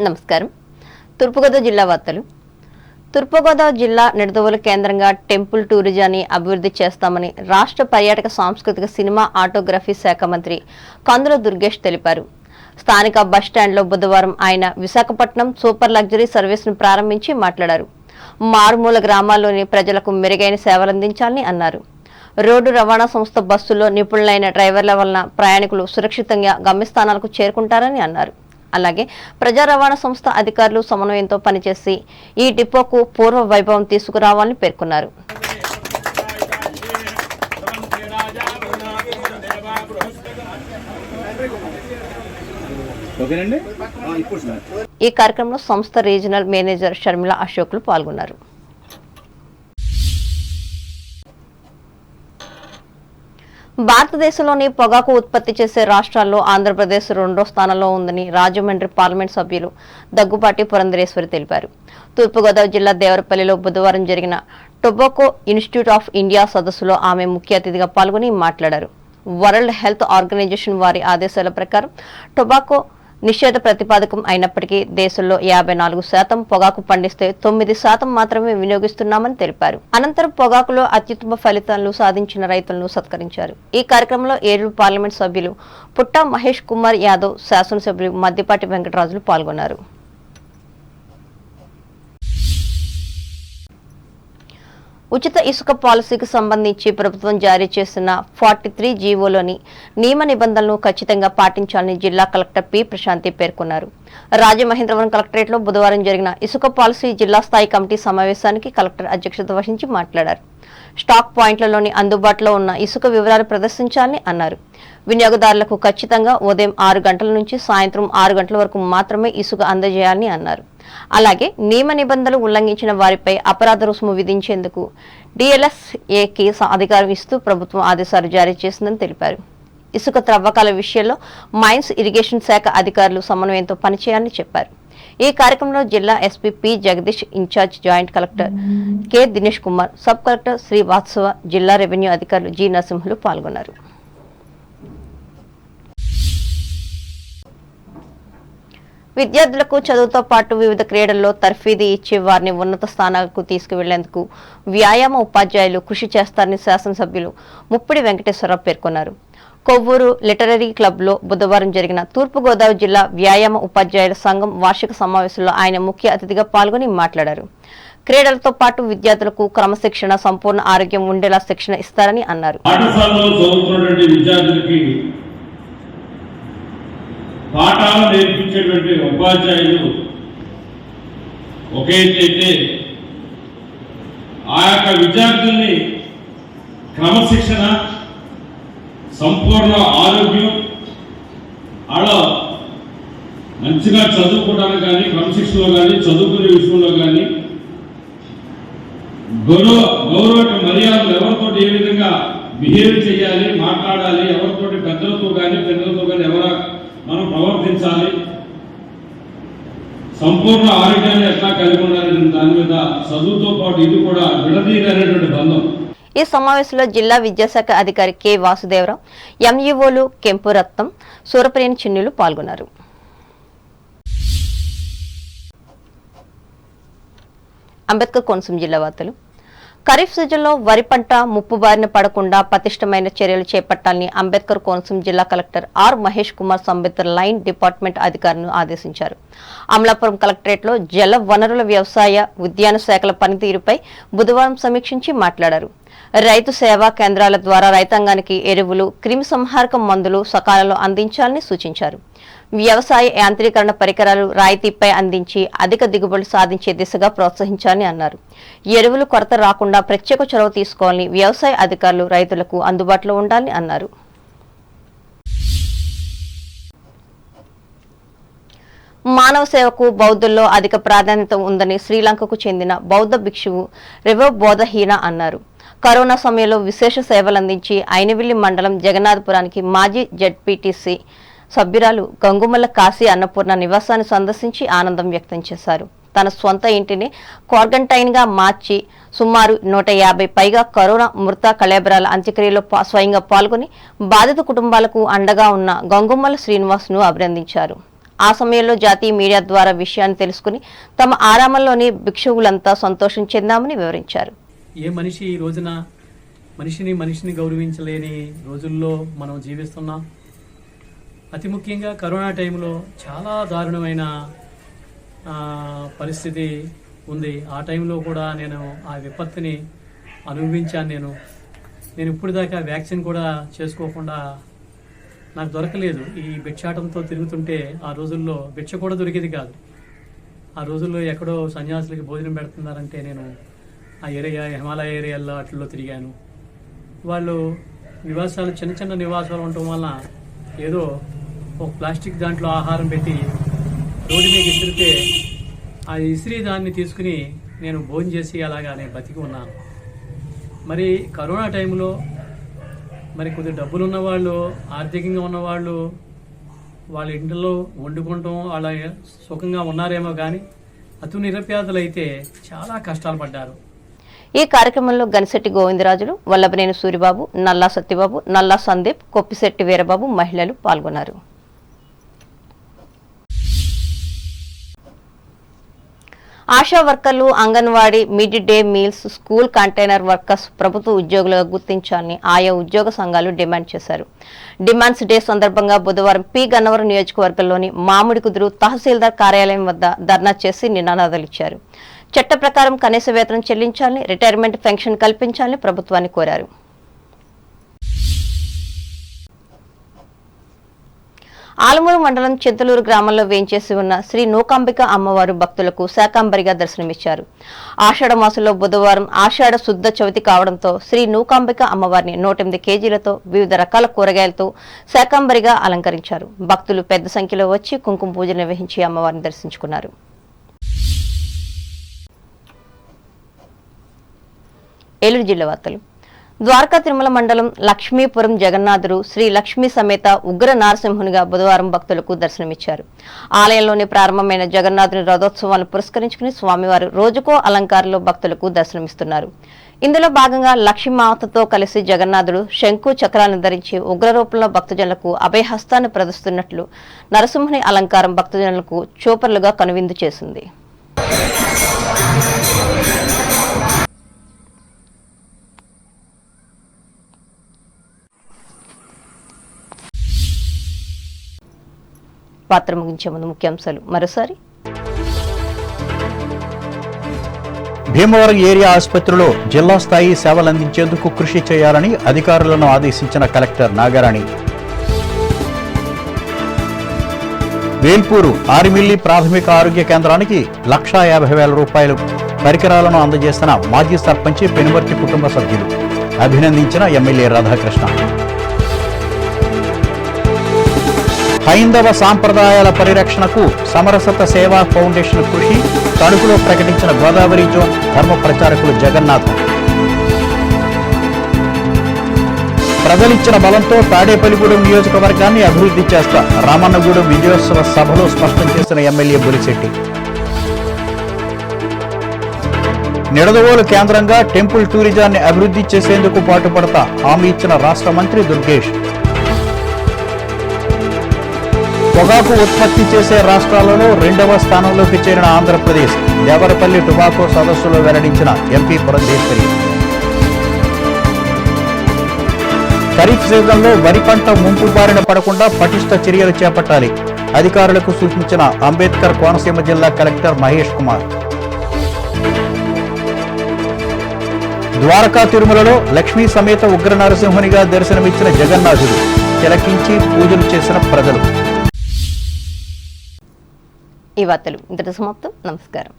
నమస్కారం. తూర్పుగోదావరి జిల్లా వార్తలు. తూర్పుగోదావరి జిల్లా నిడదవోలు కేంద్రంగా టెంపుల్ టూరిజాన్ని అభివృద్ధి చేస్తామని రాష్ట్ర పర్యాటక సాంస్కృతిక సినిమా ఆటోగ్రఫీ శాఖ మంత్రి కందుల దుర్గేష్ తెలిపారు. స్థానిక బస్టాండ్లో బుధవారం ఆయన విశాఖపట్నం సూపర్ లగ్జరీ సర్వీస్ను ప్రారంభించి మాట్లాడారు. మారుమూల గ్రామాల్లోని ప్రజలకు మెరుగైన సేవలందించాలని అన్నారు. రోడ్డు రవాణా సంస్థ బస్సుల్లో నిపుణులైన డ్రైవర్ల వలన ప్రయాణికులు సురక్షితంగా గమ్యస్థానాలకు చేరుకుంటారని అన్నారు. అలాగే ప్రజా రవాణా సంస్థ అధికారులు సమన్వయంతో పనిచేసి ఈ డిపోకు పూర్వ వైభవం తీసుకురావాలని పేర్కొన్నారు. ఈ కార్యక్రమంలో సంస్థ రీజనల్ మేనేజర్ షర్మిల అశోక్లు పాల్గొన్నారు. భారతదేశంలోని పొగాకు ఉత్పత్తి చేసే రాష్ట్రాల్లో ఆంధ్రప్రదేశ్ 2వ స్థానంలో ఉందని రాజమండ్రి పార్లమెంట్ సభ్యులు దగ్గుపాటి పురంధరేశ్వరి తెలిపారు. తూర్పుగోదావరి జిల్లా దేవరపల్లిలో బుధవారం జరిగిన టొబాకో ఇన్స్టిట్యూట్ ఆఫ్ ఇండియా సదస్సులో ఆమె ముఖ్య అతిథిగా పాల్గొని మాట్లాడారు. వరల్డ్ హెల్త్ ఆర్గనైజేషన్ వారి ఆదేశాల ప్రకారం టొబాకో నిషేధ ప్రతిపాదకం అయినప్పటికీ దేశంలో 54% పొగాకు పండిస్తే 9% మాత్రమే వినియోగిస్తున్నామని తెలిపారు. అనంతరం పొగాకులో అత్యుత్తమ ఫలితాలను సాధించిన రైతులను సత్కరించారు. ఈ కార్యక్రమంలో ఏలూరు పార్లమెంట్ సభ్యులు పుట్టా మహేష్ కుమార్ యాదవ్, శాసనసభ్యులు మద్దిపాటి వెంకటరాజులు పాల్గొన్నారు. ఉచిత ఇసుక పాలసీకి సంబంధించి ప్రభుత్వం జారీ చేసిన 43 జీవోలోని నియమ నిబంధనలను ఖచ్చితంగా పాటించాలని జిల్లా కలెక్టర్ పి ప్రశాంతి పేర్కొన్నారు. రాజమహేంద్రవరం కలెక్టరేట్లో బుధవారం జరిగిన ఇసుక పాలసీ జిల్లా స్థాయి కమిటీ సమావేశానికి కలెక్టర్ అధ్యక్షత వహించి మాట్లాడారు. స్టాక్ పాయింట్లలోని అందుబాటులో ఉన్న ఇసుక వివరాలు ప్రదర్శించాలని అన్నారు. వినియోగదారులకు ఖచ్చితంగా ఉదయం 6 గంటల నుంచి సాయంత్రం 6 గంటల వరకు మాత్రమే ఇసుక అందజేయాలని అన్నారు. అలాగే నియమ నిబంధనలు ఉల్లంఘించిన వారిపై అపరాధ రుసుము విధించేందుకు DLSAకి అధికారం ఇస్తూ ప్రభుత్వం ఆదేశాలు జారీ చేసిందని తెలిపారు. ఇసుక త్రవ్వకాల విషయంలో మైన్స్ ఇరిగేషన్ శాఖ అధికారులు సమన్వయంతో పనిచేయాలని చెప్పారు. ఈ కార్యక్రమంలో జిల్లా SP P Jagadish, in-charge joint collector K Dinesh Kumar, sub collector Srivatsava, జిల్లా రెవెన్యూ అధికారులు జి నరసింహులు పాల్గొన్నారు. విద్యార్థులకు చదువుతో పాటు వివిధ క్రీడల్లో తర్ఫీదు ఇచ్చి వారిని ఉన్నత స్థానాలకు తీసుకువెళ్లేందుకు వ్యాయామ ఉపాధ్యాయులు కృషి చేస్తారని శాసనసభ్యులు ముప్పిడి వెంకటేశ్వరరావు పేర్కొన్నారు. కొవ్వూరు లిటరరీ క్లబ్లో బుధవారం జరిగిన తూర్పుగోదావరి జిల్లా వ్యాయామ ఉపాధ్యాయుల సంఘం వార్షిక సమావేశంలో ఆయన ముఖ్య అతిథిగా పాల్గొని మాట్లాడారు. క్రీడలతో పాటు విద్యార్థులకు క్రమశిక్షణ, సంపూర్ణ ఆరోగ్యం ఉండేలా శిక్షణ ఇస్తారని అన్నారు. పాఠాలు నేర్పించేటువంటి ఉపాధ్యాయులు ఒక ఎత్తైతే ఆ యొక్క విద్యార్థుల్ని క్రమశిక్షణ, సంపూర్ణ ఆరోగ్యం, అలా మంచిగా చదువుకోవడానికి కానీ, క్రమశిక్షణలో కానీ, చదువుకునే విషయంలో కానీ గౌరవ మర్యాదలు ఎవరితో ఏ విధంగా బిహేవ్ చేయాలి, మాట్లాడాలి, ఎవరితోటి పెద్దలతో కానీ పిల్లలతో కానీ ఎవరా మనం ప్రవర్తించాలి, సంపూర్ణ ఆరోగ్యాన్ని ఎట్లా కలిగి ఉండాలి, దాని మీద చదువుతో పాటు ఇది కూడా విడదీయనేటువంటి బంధం. ఈ సమావేశంలో జిల్లా విద్యాశాఖ అధికారి కె వాసుదేవరావు, ఎంఈఓలు కెంపు రత్నం, సూరప్రేణి చిన్నులు పాల్గొన్నారు. అంబేద్కర్ కోనసీమ జిల్లా వార్తలు. ఖరీఫ్ సీజన్లో వరి పంట ముప్పు బారిన పడకుండా పటిష్టమైన చర్యలు చేపట్టాలని అంబేద్కర్ కోనసీమ జిల్లా కలెక్టర్ ఆర్ మహేష్ కుమార్ సంబంధిత లైన్ డిపార్ట్మెంట్ అధికారులను ఆదేశించారు. అమలాపురం కలెక్టరేట్లో జల వనరుల, వ్యవసాయ, ఉద్యాన శాఖల పనితీరుపై బుధవారం సమీక్షించి మాట్లాడారు. రైతు సేవా కేంద్రాల ద్వారా రైతాంగానికి ఎరువులు, క్రిమి సంహారక మందులు సకాలంలో అందించాలని సూచించారు. వ్యవసాయ యాంత్రీకరణ పరికరాలు రాయితీపై అందించి అధిక దిగుబడులు సాధించే దిశగా ప్రోత్సహించాలని అన్నారు. ఎరువులు కొరత రాకుండా ప్రత్యేక చొరవ తీసుకోవాలని వ్యవసాయ అధికారులు రైతులకు అందుబాటులో ఉండాలని అన్నారు. మానవ సేవకు బౌద్ధుల్లో అధిక ప్రాధాన్యత ఉందని శ్రీలంకకు చెందిన బౌద్ధ భిక్షువు రెవో బోధహీన అన్నారు. కరోనా సమయంలో విశేష సేవలందించి ఐనవిల్లి మండలం జగన్నాథపురానికి మాజీ జెడ్పీటీసీ సభ్యురాలు గంగుమల్ల కాశీ అన్నపూర్ణ నివాసాన్ని సందర్శించి ఆనందం వ్యక్తం చేశారు. తన స్వంత ఇంటిని క్వారంటైన్ గా మార్చి సుమారు 150 పైగా కరోనా మృత కళేబరాల అంత్యక్రియలో స్వయంగా పాల్గొని బాధిత కుటుంబాలకు అండగా ఉన్న గంగుమల్ల శ్రీనివాస్ ను అభినందించారు. ఆ సమయంలో జాతీయ మీడియా ద్వారా విషయాన్ని తెలుసుకుని తమ ఆరామంలోని భిక్షువులంతా సంతోషం చెందామని వివరించారు. ఏ మనిషి ఈ రోజున మనిషిని గౌరవించలేని రోజుల్లో మనం జీవిస్తున్నాం. అతి ముఖ్యంగా కరోనా టైంలో చాలా దారుణమైన పరిస్థితి ఉంది. ఆ టైంలో కూడా నేను ఆ విపత్తుని అనుభవించాను. నేను ఇప్పుడు దాకా వ్యాక్సిన్ కూడా చేసుకోకుండా నాకు దొరకలేదు. ఈ భిక్షాటంతో తిరుగుతుంటే ఆ రోజుల్లో భిక్ష కూడా దొరికేది కాదు. ఆ రోజుల్లో ఎక్కడో సన్యాసులకి భోజనం పెడుతున్నారంటే నేను ఆ ఏరియా హిమాలయ ఏరియాల్లో అట్లలో తిరిగాను. వాళ్ళు నివాసాలు చిన్న చిన్న నివాసాలు ఉండటం వలన ఏదో ఒక ప్లాస్టిక్ దాంట్లో ఆహారం పెట్టి రోడ్డు మీద ఇసిరితే ఆ ఇసిరి దాన్ని తీసుకుని నేను భోజనం చేసి అలాగా నేను బతికి ఉన్నాను. మరి కరోనా టైంలో మరి కొద్ది డబ్బులు ఉన్నవాళ్ళు, ఆర్థికంగా ఉన్నవాళ్ళు వాళ్ళ ఇంట్లో వండుకుంటాం అలా సుఖంగా ఉన్నారేమో కానీ అతి నిరపేదలు అయితే చాలా కష్టాలు పడ్డారు. ఈ కార్యక్రమంలో గనిశెట్టి గోవిందరాజులు, వల్లభనేని సూరిబాబు, నల్లా సత్యబాబు, నల్లా సందీప్, కొప్పిశెట్టి వీరబాబు మహిళలు పాల్గొన్నారు. ఆశా వర్కర్లు, anganwadi, mid day meals, school container workers ప్రభుత్వ ఉద్యోగులుగా గుర్తించాలని ఆయా ఉద్యోగ సంఘాలు డిమాండ్ చేశారు. డిమాండ్స్ డే సందర్భంగా బుధవారం పి గన్నవరం నియోజకవర్గంలోని మామిడికుదురు తహసీల్దార్ కార్యాలయం వద్ద ధర్నా చేసి నినాదాలిచ్చారు. చట్ట ప్రకారం కనీస వేతనం చెల్లించాలని, రిటైర్మెంట్ పెన్షన్ కల్పించాలని ప్రభుత్వాన్ని కోరారు. ఆలమూరు మండలం చింతలూరు గ్రామంలో వేంచేసి ఉన్న శ్రీ నూకాంబిక అమ్మవారు భక్తులకు శాకాంబరిగా దర్శనమిచ్చారు. ఆషాఢ మాసంలో బుధవారం ఆషాఢ శుద్ధ చవితి కావడంతో శ్రీ నూకాంబిక అమ్మవారిని 108 కేజీలతో వివిధ రకాల కూరగాయలతో శాకాంబరిగా అలంకరించారు. భక్తులు పెద్ద సంఖ్యలో వచ్చి కుంకుమ పూజలు నిర్వహించి అమ్మవారిని దర్శించుకున్నారు. ఏలూరు జిల్లా వార్తలు. ద్వారకా తిరుమల మండలం లక్ష్మీపురం జగన్నాథుడు శ్రీ లక్ష్మీ సమేత ఉగ్ర నారసింహునిగా బుధవారం భక్తులకు దర్శనమిచ్చారు. ఆలయంలోని ప్రారంభమైన జగన్నాథుని రథోత్సవాలను పురస్కరించుకుని స్వామివారు రోజుకో అలంకారంలో భక్తులకు దర్శనమిస్తున్నారు. ఇందులో భాగంగా లక్ష్మీమాతతో కలిసి జగన్నాథుడు శంకు చక్రాలను ధరించి ఉగ్రరూపంలో భక్తజనులకు అభయహస్తాన్ని ప్రదర్శిస్తున్నట్లు నరసింహుని అలంకారం భక్తజనులకు చూపర్లుగా కనువిందు చేసింది. పాత్ర ముగించే ముందు ముఖ్యాంశాలు మరోసారి. భీమవరం ఏరియా ఆసుపత్రిలో జిల్లా స్థాయి సేవలందించేందుకు కృషి చేయాలని అధికారులను ఆదేశించిన కలెక్టర్ నాగరాణి. వేల్పూరు ఆరిమిల్లి ప్రాథమిక ఆరోగ్య కేంద్రానికి 1,50,000 రూపాయలు పరికరాలను అందజేసిన మాజీ సర్పంచి పెనుమర్తి కుటుంబ సభ్యులు అభినందించిన ఎమ్మెల్యే రాధాకృష్ణ. హైందవ సాంప్రదాయాల పరిరక్షణకు సమరసత సేవా ఫౌండేషన్ కృషి తణుకులో ప్రకటించిన గోదావరి జోన్ ధర్మ ప్రచారకులు జగన్నాథ్. ప్రజలిచ్చిన బలంతో తాడేపల్లిగూడెం నియోజకవర్గాన్ని అభివృద్ధి చేస్తా రామన్నగూడెం విజయోత్సవ సభలో స్పష్టం చేసిన ఎమ్మెల్యే బొలిశెట్టి. నిడదవోలు కేంద్రంగా టెంపుల్ టూరిజాన్ని అభివృద్ధి చేసేందుకు పాటుపడతా హామీ ఇచ్చిన రాష్ట్ర మంత్రి దుర్గేష్. పొగాకు ఉత్పత్తి చేసే రాష్ట్రాలలో 2వ స్థానంలోకి చేరిన ఆంధ్రప్రదేశ్. దేవరపల్లి టొబాకో సదస్సులో వెల్లడించిన ఎంపీ పురంధేశ్వరి. ఖరీఫ్ సీజన్లో వరి పంట ముంపు బారిన పడకుండా పటిష్ట చర్యలు చేపట్టాలి అధికారులకు సూచించిన అంబేద్కర్ కోనసీమ జిల్లా కలెక్టర్ మహేష్ కుమార్. ద్వారకా తిరుమలలో లక్ష్మీ సమేత ఉగ్ర నరసింహునిగా దర్శనమిచ్చిన జగన్నాథుడు తిలకించి పూజలు చేసిన ప్రజలు. ఈ వార్తలు ఇంతటి సమాప్తం. నమస్కారం.